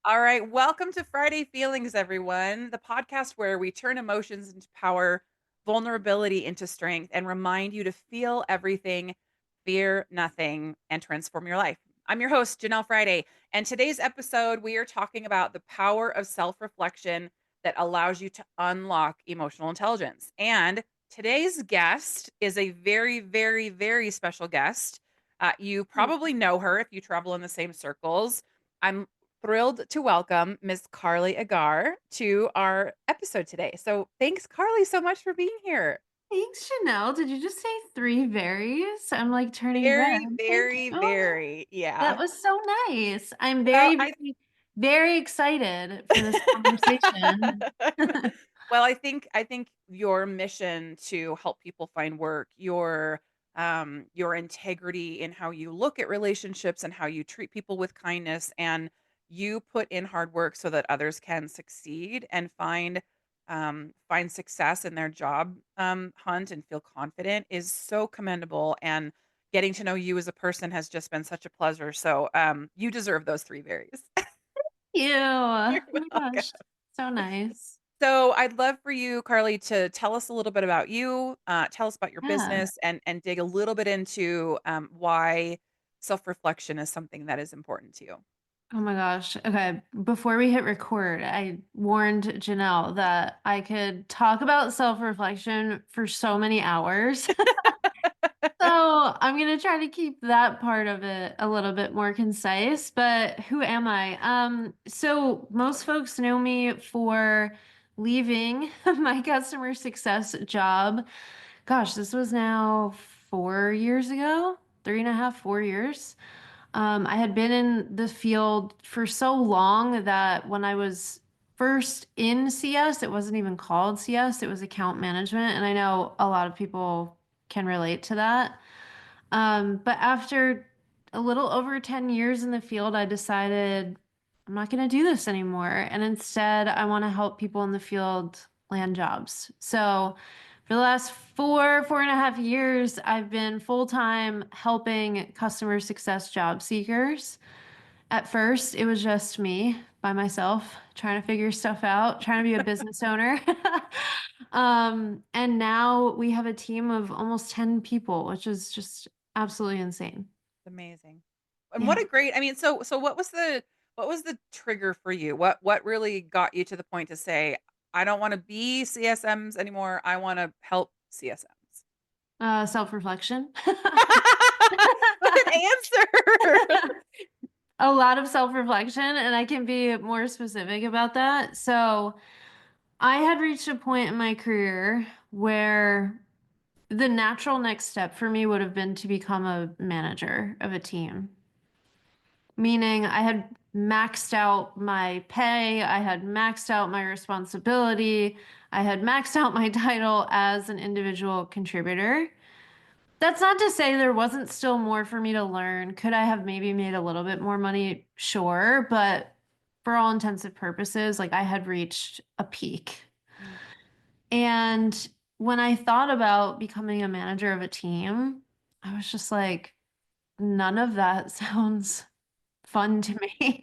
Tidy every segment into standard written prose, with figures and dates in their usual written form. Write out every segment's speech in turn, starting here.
All right, welcome to Friday Feelings, everyone, the podcast where we turn emotions into power, vulnerability into strength, and remind you to feel everything, fear nothing, and transform your life. I'm your host, Jenelle Friday, and today's episode, we are talking about the power of self reflection that allows you to unlock emotional intelligence. And today's guest is a very, very, very special guest. You Mm. probably know her if you travel in the same circles. I'm thrilled to welcome Miss Carly Agar to our episode today. So thanks, Carly, so much for being here. Thanks, Chanel. Did you just say 3 berries? I'm, like, turning red. Very, Thank you. very, Oh, very, yeah. that was so nice. I'm Well, very, I very, very excited for this conversation. well, I think your mission to help people find work, your integrity in how you look at relationships and how you treat people with kindness, and you put in hard work so that others can succeed and find success in their job hunt and feel confident is so commendable. And getting to know you as a person has just been such a pleasure. So you deserve those three berries. You. Oh You're my welcome. gosh, so nice. So I'd love for you, Carly, to tell us a little bit about you, tell us about your Yeah. business, and dig a little bit into why self reflection is something that is important to you. Oh my gosh. Okay, before we hit record, I warned Janelle that I could talk about self-reflection for so many hours. So I'm gonna try to keep that part of it a little bit more concise, but who am I? So most folks know me for leaving my customer success job. Gosh, this was now 4 years ago, 3.5, 4 years. I had been in the field for so long that when I was first in CS, it wasn't even called CS, it was account management. And I know a lot of people can relate to that. But after a little over 10 years in the field, I decided I'm not going to do this anymore. And instead, I want to help people in the field land jobs. So for the last 4.5 years, I've been full time helping customer success job seekers. At first, it was just me by myself trying to figure stuff out, trying to be a business owner. And now we have a team of almost 10 people, which is just absolutely insane. Amazing. And what Yeah. a great, I mean, so what was the trigger for you? What really got you to the point to say, I don't want to be CSMs anymore. I want to help CSMs. Self reflection. What an answer. A lot of self reflection, and I can be more specific about that. So, I had reached a point in my career where the natural next step for me would have been to become a manager of a team, meaning I had maxed out my pay, I had maxed out my responsibility, I had maxed out my title as an individual contributor. That's not to say there wasn't still more for me to learn. Could I have maybe made a little bit more money? Sure, but for all intensive purposes, like I had reached a peak. Mm. And when I thought about becoming a manager of a team, I was just like, none of that sounds fun to me.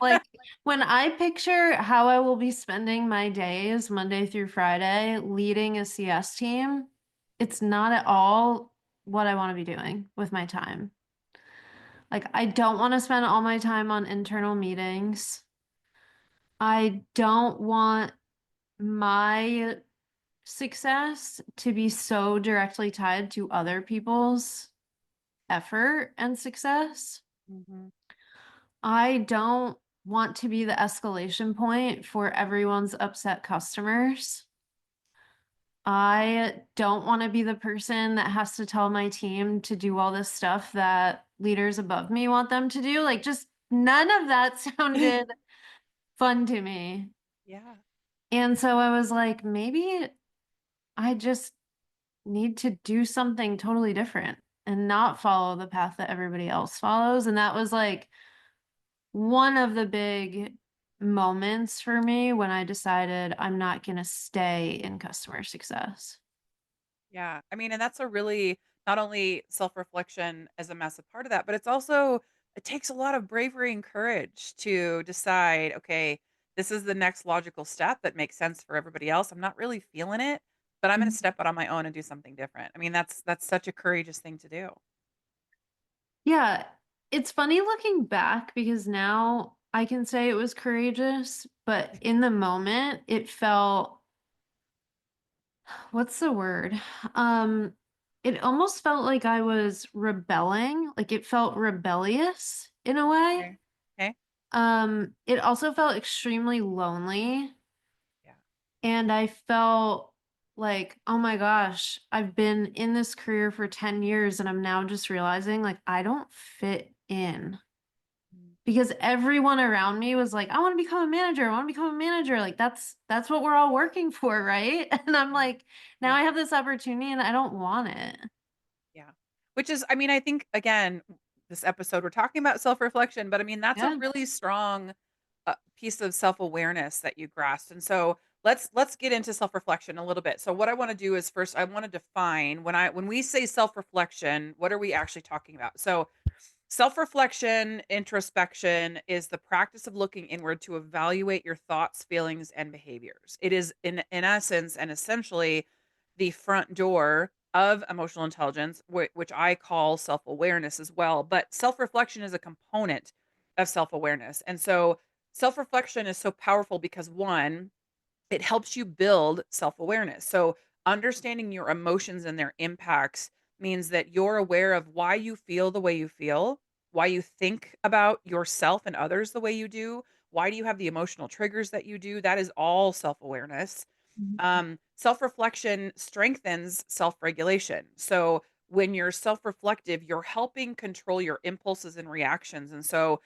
Like when I picture how I will be spending my days Monday through Friday leading a CS team, it's not at all what I want to be doing with my time. Like I don't want to spend all my time on internal meetings. I don't want my success to be so directly tied to other people's effort and success. Mhm. I don't want to be the escalation point for everyone's upset customers. I don't want to be the person that has to tell my team to do all this stuff that leaders above me want them to do. Like, just none of that sounded fun to me. Yeah. And so I was like, maybe I just need to do something totally different and not follow the path that everybody else follows. And that was like one of the big moments for me when I decided I'm not going to stay in customer success. Yeah. I mean, and that's a really not only self-reflection as a massive part of that, but it's also it takes a lot of bravery and courage to decide, okay, this is the next logical step that makes sense for everybody else. I'm not really feeling it, but I'm going to Mhm. step out on my own and do something different. I mean, that's such a courageous thing to do. Yeah, it's funny looking back because now I can say it was courageous, but in the moment it felt, what's the word? Um, it almost felt like I was rebelling, like it felt rebellious in a way. Okay. Okay. It also felt extremely lonely, Yeah. and I felt like, oh my gosh, I've been in this career for 10 years and I'm now just realizing like I don't fit in. Mm. Because everyone around me was like, "I wanna become a manager, I wanna become a manager," like, that's what we're all working for, right? And I'm Yeah. like, "Now Yeah. I have this opportunity and I don't want it." Yeah. Which is, I mean, I think again, this episode we're talking about self-reflection, but I mean, that's a Yeah. really strong piece of self-awareness that you grasped. And so let's get into self-reflection a little bit. So what I want to do is first I want to define when we say self-reflection, what are we actually talking about? So self reflection, introspection is the practice of looking inward to evaluate your thoughts, feelings, and behaviors. It is, in essence and essentially, the front door of emotional intelligence, which I call self awareness as well. But self reflection is a component of self awareness. And so, self reflection is so powerful because one, it helps you build self-awareness. So, understanding your emotions and their impacts means that you're aware of why you feel the way you feel, why you think about yourself and others the way you do, why do you have the emotional triggers that you do? That is all self-awareness. Mhm. Self-reflection strengthens self-regulation. So when you're self-reflective, you're helping control your impulses and reactions. And so,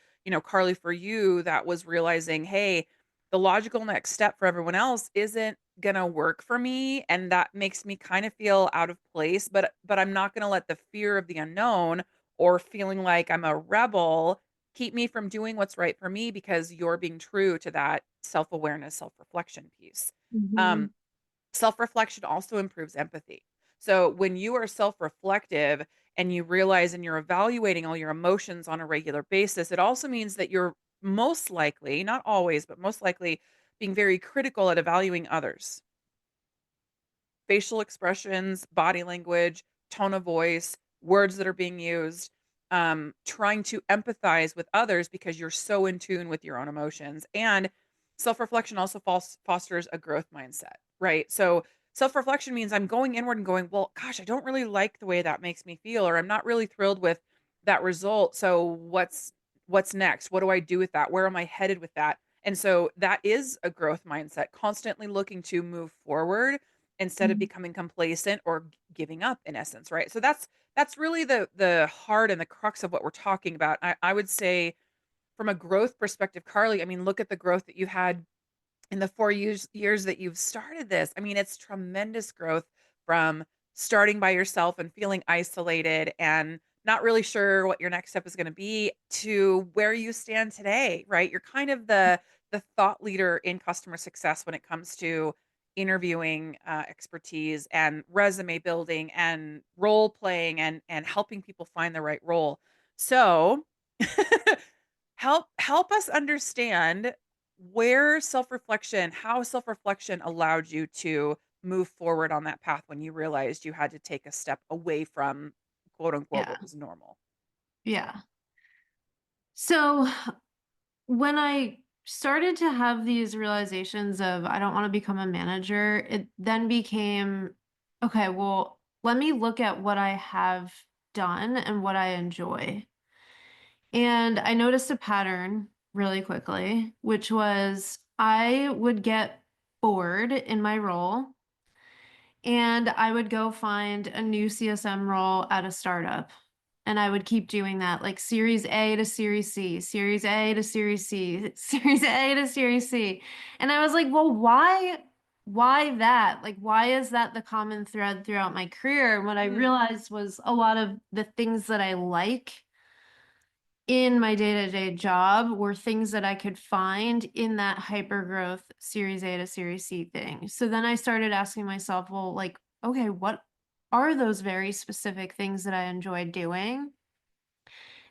Carly, for you, that was realizing, hey, the logical next step for everyone else isn't gonna work for me. And that makes me kind of feel out of place. But I'm not gonna let the fear of the unknown or feeling like I'm a rebel keep me from doing what's right for me because you're being true to that self-awareness, self-reflection piece. Um, Mhm. Self reflection also improves empathy. So when you are self reflective and you realize and you're evaluating all your emotions on a regular basis, it also means that you're most likely, not always, but most likely being very critical at evaluating others, facial expressions, body language, tone of voice, words that are being used, trying to empathize with others because you're so in tune with your own emotions. And self reflection also fosters a growth mindset, right? So, self reflection means I'm going inward and going, well, gosh, I don't really like the way that makes me feel, or I'm not really thrilled with that result. So, what's next? What do I do with that? Where am I headed with that? And so that is a growth mindset, constantly looking to move forward instead of Mhm. becoming complacent or giving up in essence, right? So that's really the heart and the crux of what we're talking about. I would say from a growth perspective, Carly, I mean, look at the growth that you had in the 4 years that you've started this. I mean, it's tremendous growth from starting by yourself and feeling isolated and not really sure what your next step is going to be to where you stand today, right? You're kind of the thought leader in customer success when it comes to interviewing expertise and resume building and role playing and helping people find the right role. So, help us understand where self-reflection how self-reflection allowed you to move forward on that path when you realized you had to take a step away from, quote, unquote, Yeah. "what was normal." Yeah. So, when I started to have these realizations of I don't wanna become a manager, it then became, "Okay, well, let me look at what I have done and what I enjoy." And I noticed a pattern really quickly, which was I would get bored in my role and I would go find a new CSM role at a startup. And I would keep doing that, like series A to series C, series A to series C, series A to series C. And I was like, well, why that? Like, why is that the common thread throughout my career? And what I Mm, realized was a lot of the things that I like in my day-to-day job were things that I could find in that hyper growth series A to series C thing. So then I started asking myself, well, like, okay, what are those very specific things that I enjoy doing?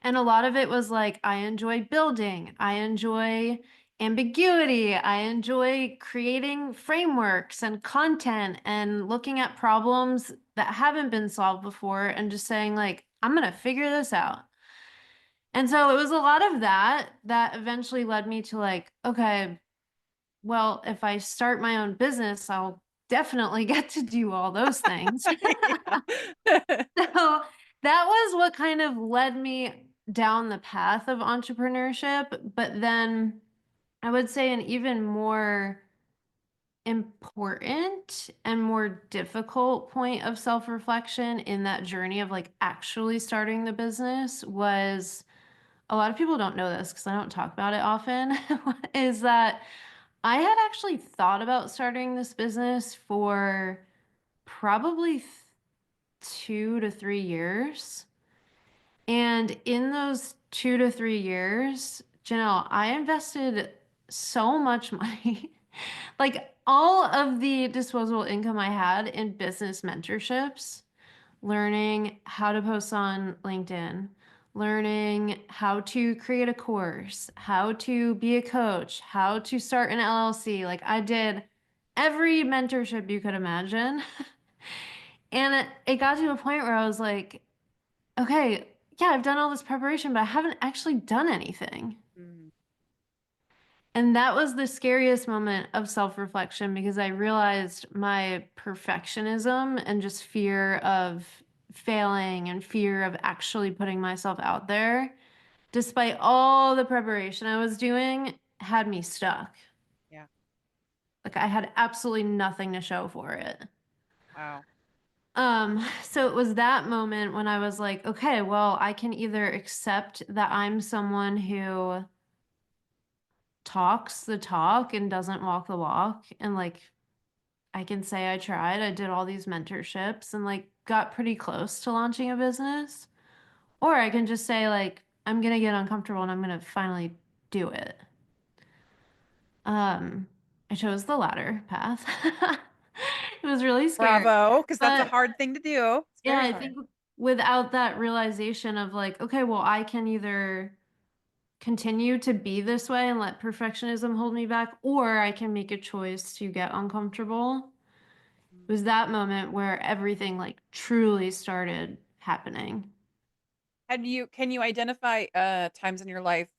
And a lot of it was like, I enjoy building, I enjoy ambiguity, I enjoy creating frameworks and content and looking at problems that haven't been solved before and just saying, like, I'm going to figure this out. And so it was a lot of that that eventually led me to like, okay, well, if I start my own business, I'll definitely get to do all those things. Yeah. So that was what kind of led me down the path of entrepreneurship. But then I would say an even more important and more difficult point of self reflection in that journey of like actually starting the business was a lot of people don't know this because I don't talk about it often, is that I had actually thought about starting this business for probably 2 to 3 years. And in those 2 to 3 years, Janelle, I invested so much money, like all of the disposable income I had in business mentorships, learning how to post on LinkedIn, learning how to create a course, how to be a coach, how to start an LLC. Like I did every mentorship you could imagine. And it got to a point where I was like, okay, yeah, I've done all this preparation, but I haven't actually done anything. Mm, And that was the scariest moment of self-reflection because I realized my perfectionism and just fear of failing and fear of actually putting myself out there, despite all the preparation I was doing, had me stuck. yeah. Like I had absolutely nothing to show for it. Wow. So it was that moment when I was like, okay, well, I can either accept that I'm someone who talks the talk and doesn't walk the walk, and like I can say I tried. I did all these mentorships and like got pretty close to launching a business. Or I can just say like I'm gonna get uncomfortable and I'm gonna finally do it. Um, I chose the latter path. It was really scary. Bravo, because that's a But hard thing to do. It's yeah, very I hard. think without that realization of like, okay, well, I can either continue to be this way and let perfectionism hold me back, or I can make a choice to get uncomfortable. It Mm. was that moment where everything like truly started happening. Can you identify, times in your life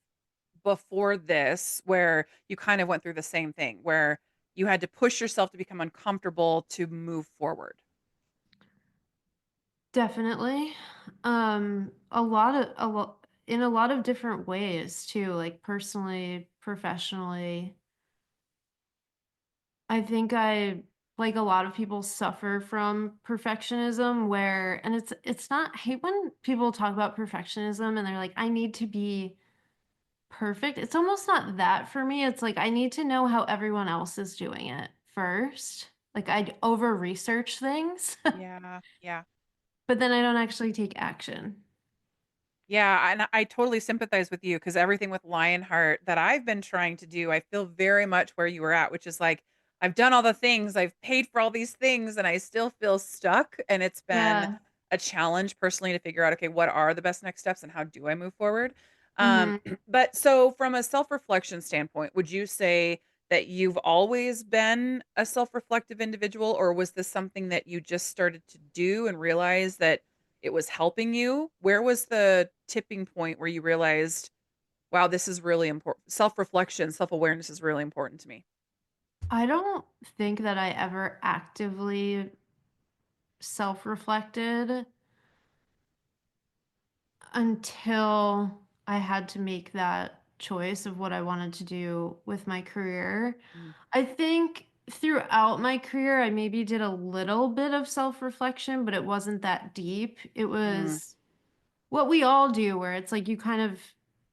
before this where you kind of went through the same thing, where you had to push yourself to become uncomfortable to move forward? Definitely. A lot in a lot of different ways too, like personally, professionally. I think I like a lot of people suffer from perfectionism where and it's not I hate when people talk about perfectionism and they're like I need to be perfect. It's almost not that for me. It's like I need to know how everyone else is doing it first. Like I'd over research things, Yeah, yeah. but then I don't actually take action. Yeah, and I totally sympathize with you because everything with Lionheart that I've been trying to do, I feel very much where you were at, which is like, I've done all the things, I've paid for all these things, and I still feel stuck. And it's been Yeah. a challenge personally to figure out, okay, what are the best next steps and how do I move forward? Hmm. But so from a self-reflection standpoint, would you say that you've always been a self-reflective individual, or was this something that you just started to do and realize that it was helping you? Where was the tipping point where you realized, "Wow, this is really important. Self-reflection, self-awareness is really important to me." I don't think that I ever actively self-reflected until I had to make that choice of what I wanted to do with my career. Mm, I think throughout my career, I maybe did a little bit of self-reflection, but it wasn't that deep. It mm, was what we all do, where it's like you kind of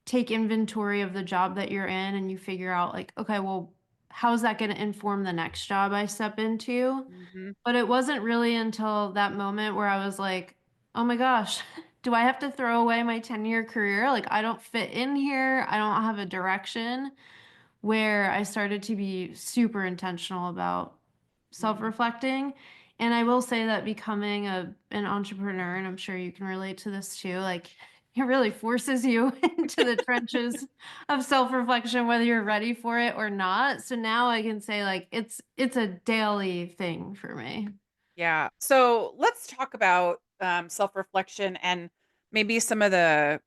take inventory of the job that you're in and you figure out, like, okay, well, how is that going to inform the next job I step into? mhm, But it wasn't really until that moment where I was like, oh my gosh, do I have to throw away my 10-year career? Like, I don't fit in here. I don't have a direction, where I started to be super intentional about mm. self-reflecting. And I will say that becoming an entrepreneur, and I'm sure you can relate to this too, like it really forces you into the trenches of self-reflection, whether you're ready for it or not. So now I can say like it's a daily thing for me. Yeah. So let's talk about self-reflection and maybe some of the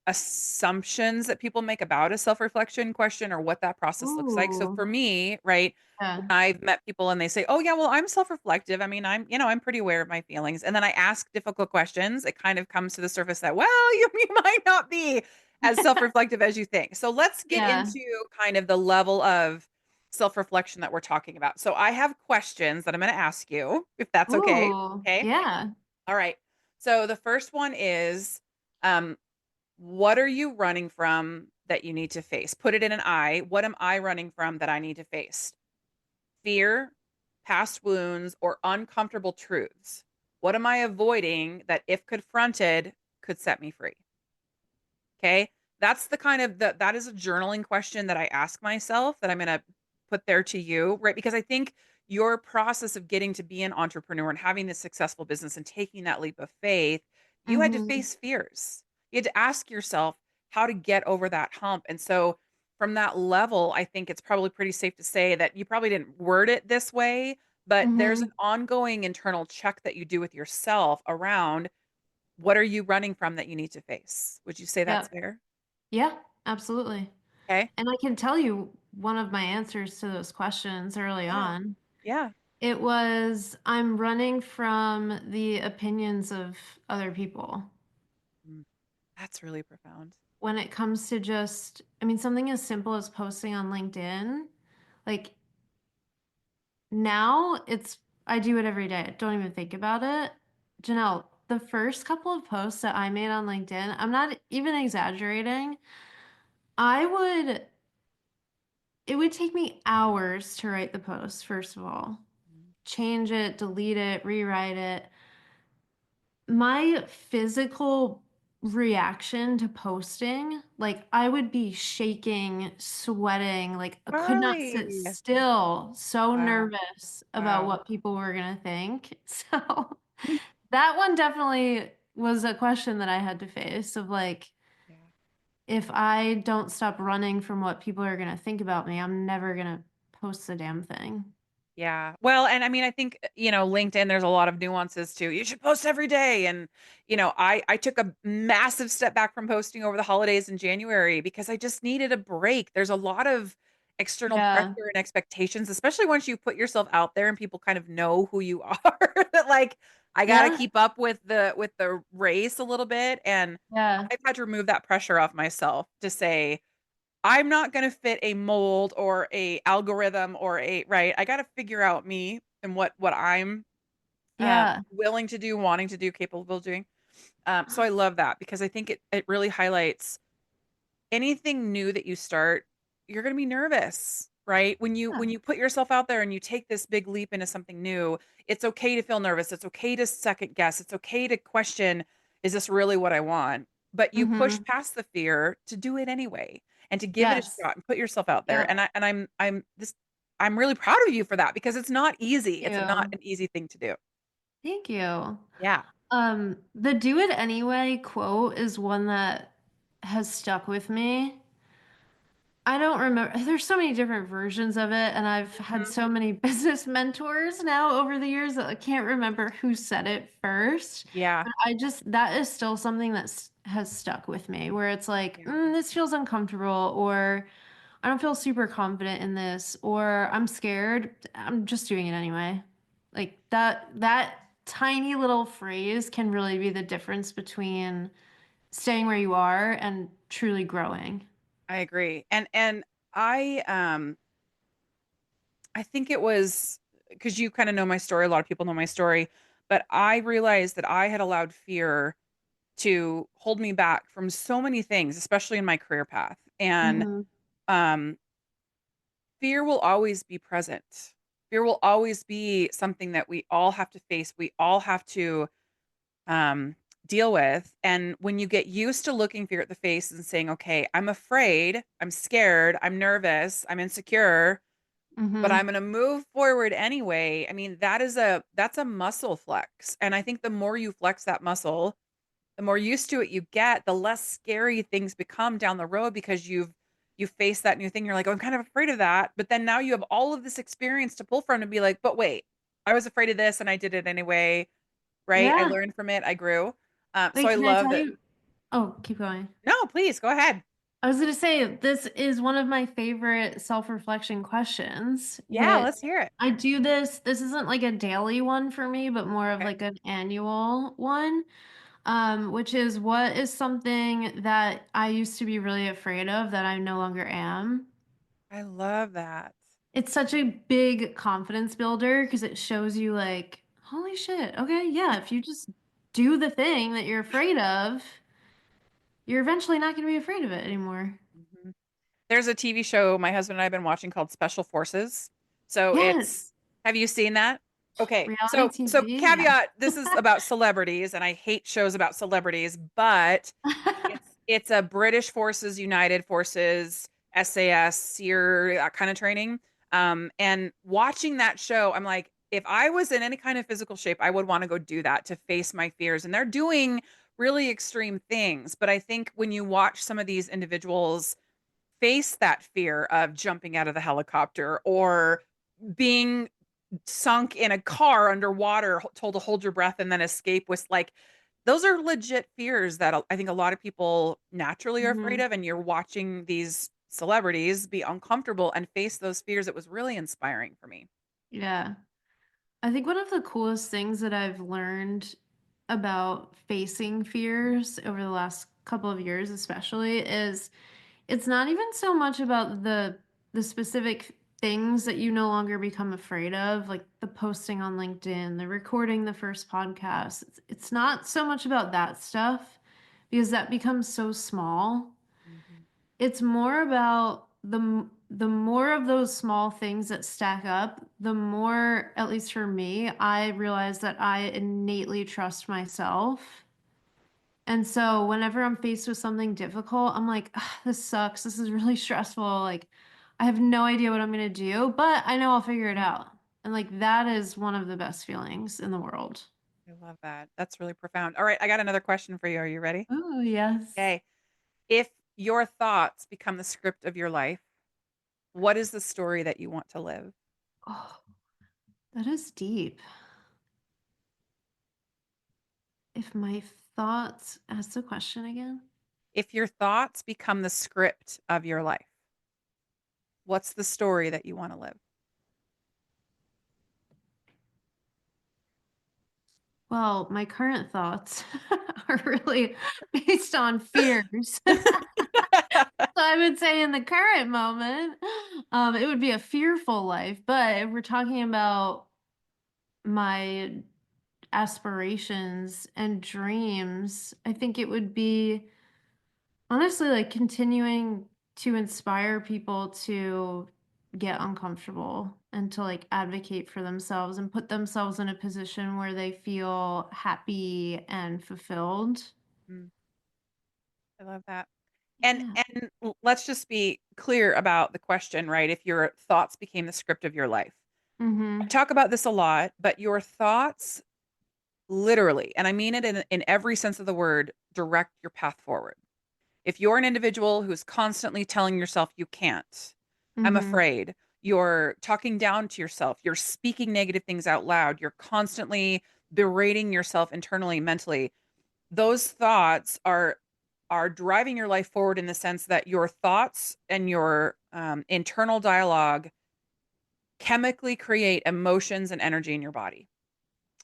assumptions that people make about a self-reflection question or what that process looks like. So Ooh. for me, right, when Yeah. I've met people and they say, "Oh yeah, well I'm self-reflective. I mean, I'm pretty aware of my feelings." And then I ask difficult questions, it kind of comes to the surface that, well, you might not be as self-reflective as you think. So let's get Yeah. into kind of the level of self-reflection that we're talking about. So I have questions that I'm going to ask you, if that's okay. Ooh. Okay? Yeah. All right. So the first one is um what are you running from that you need to face? Put it in an I. What am I running from that I need to face? Fear, past wounds, or uncomfortable truths? What am I avoiding that, if confronted, could set me free? Okay. That's the kind of that is a journaling question that I ask myself that I'm going to put there to you, right? Because I think your process of getting to be an entrepreneur and having this successful business and taking that leap of faith, you had to Mhm. face fears. You had to ask yourself how to get over that hump. And so from that level, I think it's probably pretty safe to say that you probably didn't word it this way, but there's an Mhm. ongoing internal check that you do with yourself around what are you running from that you need to face? Would you say that's Yep. fair? Yeah, absolutely. Okay. And I can tell you one of my answers to those questions early Yeah. on. Yeah. It was I'm running from the opinions of other people. Mm, that's really profound. When it comes to just, I mean, something as simple as posting on LinkedIn, like now I do it every day. Don't even think about it. Janelle, the first couple of posts that I made on LinkedIn, I'm not even exaggerating. I would, it would take me hours to write the post, first of all. Mm. Change it, delete it, rewrite it. My physical reaction to posting, like I would be shaking, sweating, like I could not sit Carly. still, so Wow. nervous about Wow. what people were gonna think. So that one definitely was a question that I had to face of like, Yeah. if I don't stop running from what people are gonna think about me, I'm never gonna post the damn thing. Yeah. Well, and I mean, I think, LinkedIn, there's a lot of nuances too. You should post every day. And, I took a massive step back from posting over the holidays in January because I just needed a break. There's a lot of external pressure Yeah. and expectations, especially once you put yourself out there and people kind of know who you are. That like I gotta Yeah. keep up with the race a little bit. And Yeah. I've had to remove that pressure off myself to say, I'm not gonna fit a mold or a algorithm or a right. I gotta figure out me and what I'm Yeah. willing to do, wanting to do, capable of doing. So I love that because I think it really highlights anything new that you start, you're going to be nervous, right? When you put yourself out there and you take this big leap into something new, it's okay to feel nervous. It's okay to second guess. It's okay to question, is this really what I want? But you push Mhm. past the fear to do it anyway and to give it a Yes. shot and put yourself out there. Yep. I'm really proud of you for that because it's not easy. It's not You. an easy thing to do. Thank you. Yeah. The do it anyway quote is one that has stuck with me. I don't remember. There's so many different versions of it, and I've had Mhm. so many business mentors now over the years that I can't remember who said it first. Yeah. But that is still something has stuck with me, where it's like, Yeah. this feels uncomfortable, or I don't feel super confident in this, or I'm scared. I'm just doing it anyway. Like that tiny little phrase can really be the difference between staying where you are and truly growing. I agree. And I think it was because you kind of know my story. A lot of people know my story, but I realized that I had allowed fear to hold me back from so many things, especially in my career path. And Mhm. um, fear will always be present. Fear will always be something that we all have to face. We all have to um, deal with. And when you get used to looking fear at the face and saying, "Okay, I'm afraid, I'm scared, I'm nervous, I'm insecure," but I'm Mhm. gonna move forward anyway. I mean, that's a muscle flex, and I think the more you flex that muscle, The more used to it you get, the less scary things become down the road because you face that new thing. You're like, oh, I'm kind of afraid of that. But then now you have all of this experience to pull from to be like, but wait, I was afraid of this and I did it anyway, right? I Yeah. learned from it. I grew. So Wait, I can I love tell that. you? Oh, keep going. No, please go ahead. I was going to say, this is one of my favorite self-reflection questions, Yeah, which let's hear it. I do this isn't like a daily one for me, but more of Okay. like an annual one, which is what is something that I used to be really afraid of that I no longer am. I love that. It's such a big confidence builder because it shows you like, holy shit, okay, yeah, if you just do the thing that you're afraid of, you're eventually not going to be afraid of it anymore. Mhm. There's a TV show my husband and I have been watching called Special Forces. So it's Yes. have you seen that? Okay. Reality So TV, yeah. caveat, this is about celebrities and I hate shows about celebrities, but it's a British Forces, United Forces, SAS, SEER, that kind of training. And watching that show, I'm like, if I was in any kind of physical shape, I would want to go do that to face my fears. And they're doing really extreme things. But I think when you watch some of these individuals face that fear of jumping out of the helicopter or being sunk in a car underwater, told to hold your breath and then escape was like those are legit fears that I think a lot of people naturally are afraid Mhm. of. And you're watching these celebrities be uncomfortable and face those fears. It was really inspiring for me. Yeah. I think one of the coolest things that I've learned about facing fears over the last couple of years especially is it's not even so much about the specific things that you no longer become afraid of, like the posting on LinkedIn, the recording the first podcast. It's not so much about that stuff because that becomes so small. Mhm. It's more about the more of those small things that stack up, the more, at least for me, I realize that I innately trust myself. And so whenever I'm faced with something difficult, I'm like, "Ugh, this sucks. This is really stressful. Like, I have no idea what I'm going to do, but I know I'll figure it out." And like, that is one of the best feelings in the world. I love that. That's really profound. All right, I got another question for you. Are you ready? Oh, yes. Okay. If your thoughts become the script of your life, what is the story that you want to live? Oh, that is deep. If my thoughts, ask the question again. If your thoughts become the script of your life, what's the story that you want to live? Well, my current thoughts are really based on fears. So I would say in the current moment, it would be a fearful life. But if we're talking about my aspirations and dreams, I think it would be honestly like continuing to inspire people to get uncomfortable and to like advocate for themselves and put themselves in a position where they feel happy and fulfilled. Mm, I love that. Yeah. Let's just be clear about the question, right? If your thoughts became the script of your life. I Mhm. talk about this a lot, but your thoughts literally, and I mean it in every sense of the word, direct your path forward. If you're an individual who's constantly telling yourself you can't, I'm Mhm. afraid, you're talking down to yourself, you're speaking negative things out loud, you're constantly berating yourself internally, mentally, those thoughts are driving your life forward in the sense that your thoughts and your internal dialogue chemically create emotions and energy in your body.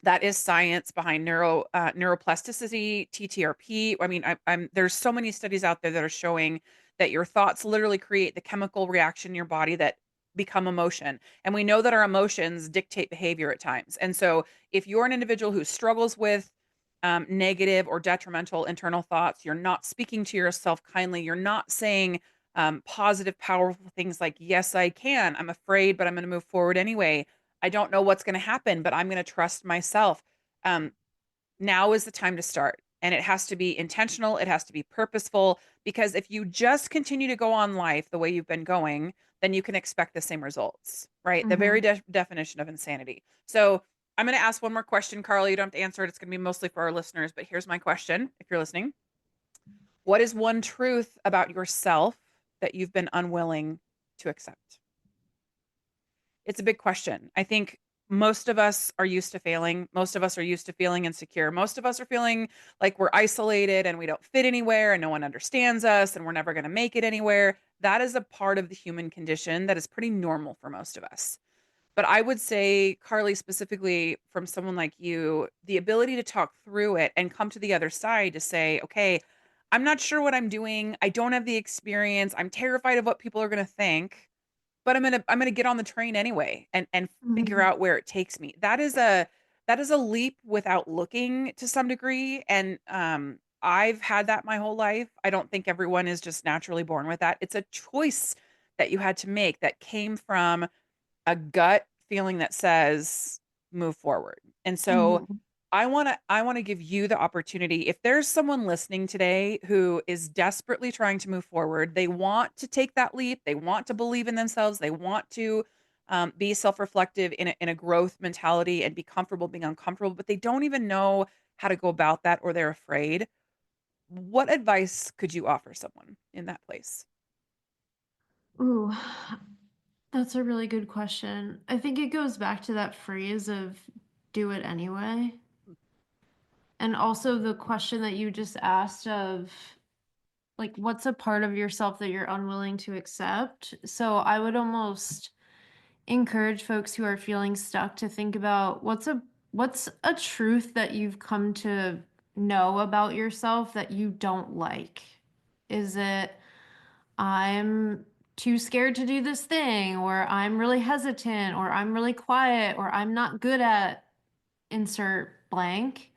That is science behind neuroplasticity, TTRP. I mean, I'm there's so many studies out there that are showing that your thoughts literally create the chemical reaction in your body that become emotion. And we know that our emotions dictate behavior at times. And so, if you're an individual who struggles with negative or detrimental internal thoughts, you're not speaking to yourself kindly. You're not saying positive, powerful things like, "Yes, I can. I'm afraid, but I'm going to move forward anyway. I don't know what's going to happen, but I'm going to trust myself." Um, Now is the time to start. And it has to be intentional, it has to be purposeful, because if you just continue to go on life the way you've been going, then you can expect the same results, right? The very Mhm. definition of insanity. So, I'm going to ask one more question, Carly. You don't have to answer it. It's going to be mostly for our listeners, but here's my question if you're listening. What is one truth about yourself that you've been unwilling to accept? It's a big question. I think most of us are used to failing. Most of us are used to feeling insecure. Most of us are feeling like we're isolated and we don't fit anywhere and no one understands us and we're never going to make it anywhere. That is a part of the human condition that is pretty normal for most of us. But I would say, Carly, specifically from someone like you, the ability to talk through it and come to the other side to say, okay, I'm not sure what I'm doing. I don't have the experience. I'm terrified of what people are going to think, but I'm going to get on the train anyway and figure Mhm. out where it takes me. That is a leap without looking to some degree, and I've had that my whole life. I don't think everyone is just naturally born with that. It's a choice that you had to make that came from a gut feeling that says move forward. And so Mhm. I want to give you the opportunity. If there's someone listening today who is desperately trying to move forward, they want to take that leap, they want to believe in themselves, they want to be self-reflective in a growth mentality and be comfortable being uncomfortable, but they don't even know how to go about that or they're afraid. What advice could you offer someone in that place? Ooh, that's a really good question. I think it goes back to that phrase of do it anyway. And also the question that you just asked of like what's a part of yourself that you're unwilling to accept? So I would almost encourage folks who are feeling stuck to think about what's a truth that you've come to know about yourself that you don't like? Is it I'm too scared to do this thing, or I'm really hesitant, or I'm really quiet, or I'm not good at insert blank?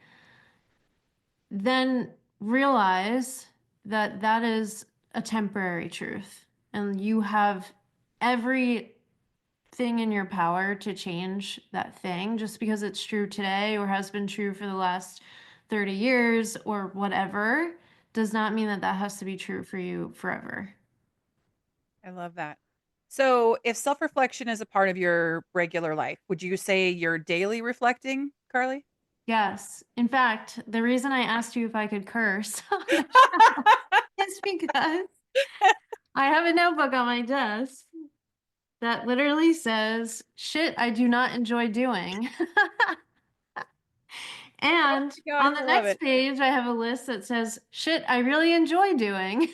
Then realize that that is a temporary truth and you have everything in your power to change that thing. Just because it's true today or has been true for the last 30 years or whatever does not mean that that has to be true for you forever. I love that. So, if self-reflection is a part of your regular life, would you say you're daily reflecting, Carly? Yes. In fact, the reason I asked you if I could curse on the show is because I have a notebook on my desk that literally says, shit, I do not enjoy doing. Oh And my gosh, on the I love next it. page, I have a list that says, shit, I really enjoy doing.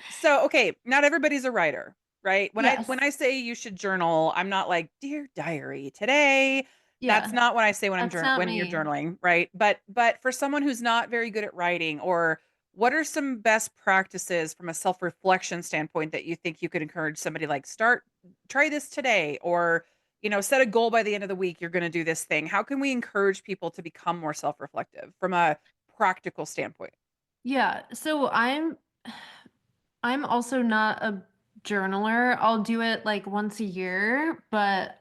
So, okay, not everybody's a writer, right? When I Yes. say you should journal, I'm not like, "Dear diary, today." That's Yeah. not what I say That's not when you're me. journaling, right? But for someone who's not very good at writing, or what are some best practices from a self-reflection standpoint that you think you could encourage somebody like try this today, or set a goal by the end of the week you're going to do this thing. How can we encourage people to become more self-reflective from a practical standpoint? Yeah. So I'm also not a journaler. I'll do it like once a year, but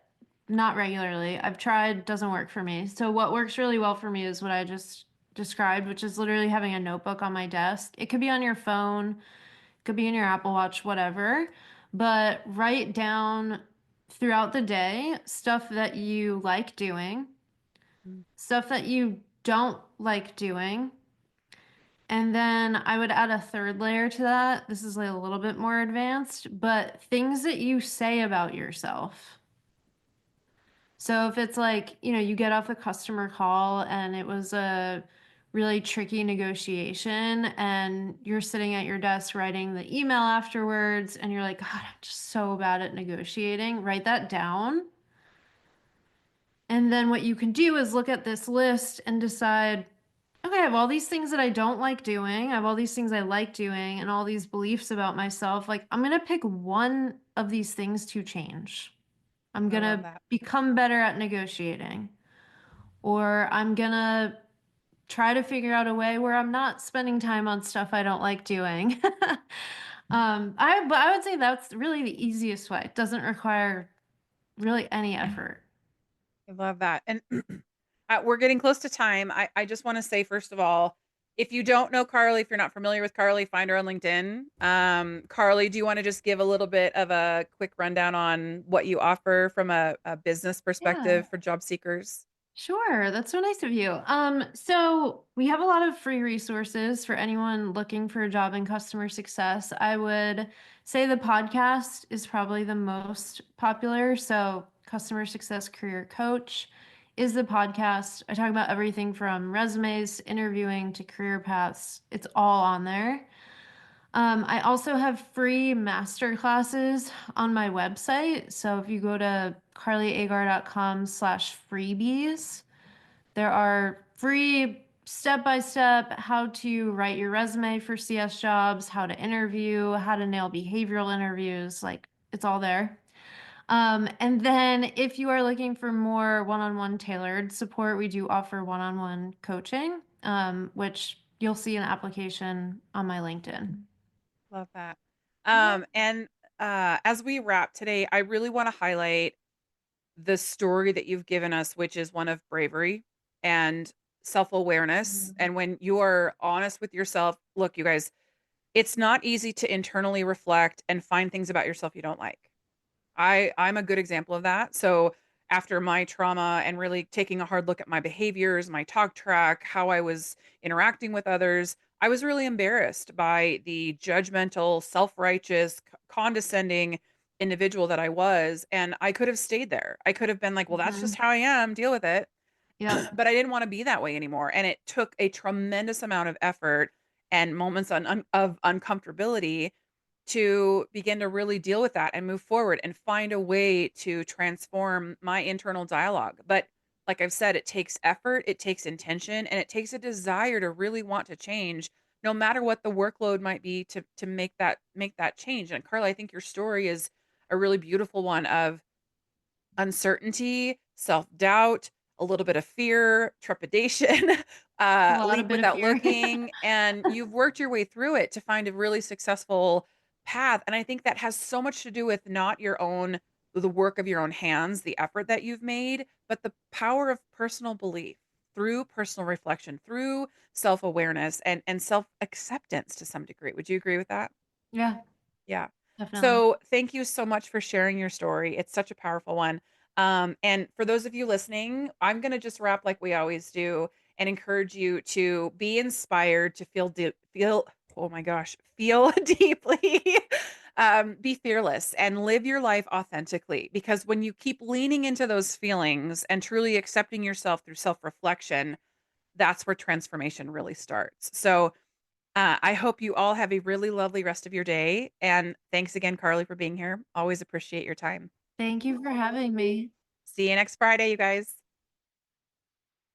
not regularly. I've tried, doesn't work for me. So what works really well for me is what I just described, which is literally having a notebook on my desk. It could be on your phone, could be in your Apple Watch, whatever, but write down throughout the day stuff that you like doing, Mm. stuff that you don't like doing, and then I would add a third layer to that. This is like a little bit more advanced, but things that you say about yourself. So if it's like, you get off a customer call and it was a really tricky negotiation and you're sitting at your desk writing the email afterwards and you're like, God, I'm just so bad at negotiating, write that down. And then what you can do is look at this list and decide, okay, I have all these things that I don't like doing. I have all these things I like doing and all these beliefs about myself. Like, I'm going to pick one of these things to change. I'm I going love to that. become better at negotiating, or I'm going to try to figure out a way where I'm not spending time on stuff I don't like doing. But I would say that's really the easiest way. It doesn't require really any effort. I love that. And we're getting close to time. I just want to say, first of all, if you don't know Carly, if you're not familiar with Carly, find her on LinkedIn. Carly, do you want to just give a little bit of a quick rundown on what you offer from a business Yeah. perspective for job seekers? Sure, that's so nice of you. So we have a lot of free resources for anyone looking for a job in customer success. I would say the podcast is probably the most popular. So, Customer Success Career Coach is the podcast. I talk about everything from resumes, interviewing to career paths. It's all on there. I also have free master classes on my website. So if you go to carlyagar.com/freebies, there are free step-by-step how to write your resume for CS jobs, how to interview, how to nail behavioral interviews, like it's all there. And then if you are looking for more one-on-one tailored support, we do offer one-on-one coaching, which you'll see an application on my LinkedIn. Love that. Yeah. And as we wrap today, I really want to highlight the story that you've given us, which is one of bravery and self awareness. Mhm. And when you are honest with yourself, look, you guys, it's not easy to internally reflect and find things about yourself you don't like. I'm a good example of that. So after my trauma and really taking a hard look at my behaviors, my talk track, how I was interacting with others, I was really embarrassed by the judgmental, self-righteous, condescending individual that I was, and I could have stayed there. I could have been like, "Well, that's just Mhm. how I am. Deal with it." Yep. But I didn't want to be that way anymore, and it took a tremendous amount of effort and moments of uncomfortability to begin to really deal with that and move forward and find a way to transform my internal dialogue. But like I've said, it takes effort, it takes intention, and it takes a desire to really want to change no matter what the workload might be to make that change. And Carla, I think your story is a really beautiful one of uncertainty, self-doubt, a little bit of fear, trepidation, A lot of leap bit of without fear. looking, and you've worked your way through it to find a really successful path, and I think that has so much to do with not your own the work of your own hands, the effort that you've made, but the power of personal belief through personal reflection, through self-awareness and self-acceptance to some degree. Would you agree with that? Yeah, Yeah. definitely. So thank you so much for sharing your story. It's such a powerful one. And for those of you listening, I'm going to just wrap like we always do and encourage you to be inspired to feel, oh my gosh, feel deeply, be fearless and live your life authentically. Because when you keep leaning into those feelings and truly accepting yourself through self reflection, that's where transformation really starts. So, I hope you all have a really lovely rest of your day. And thanks again, Carly, for being here. Always appreciate your time. Thank you for having me. See you next Friday, you guys.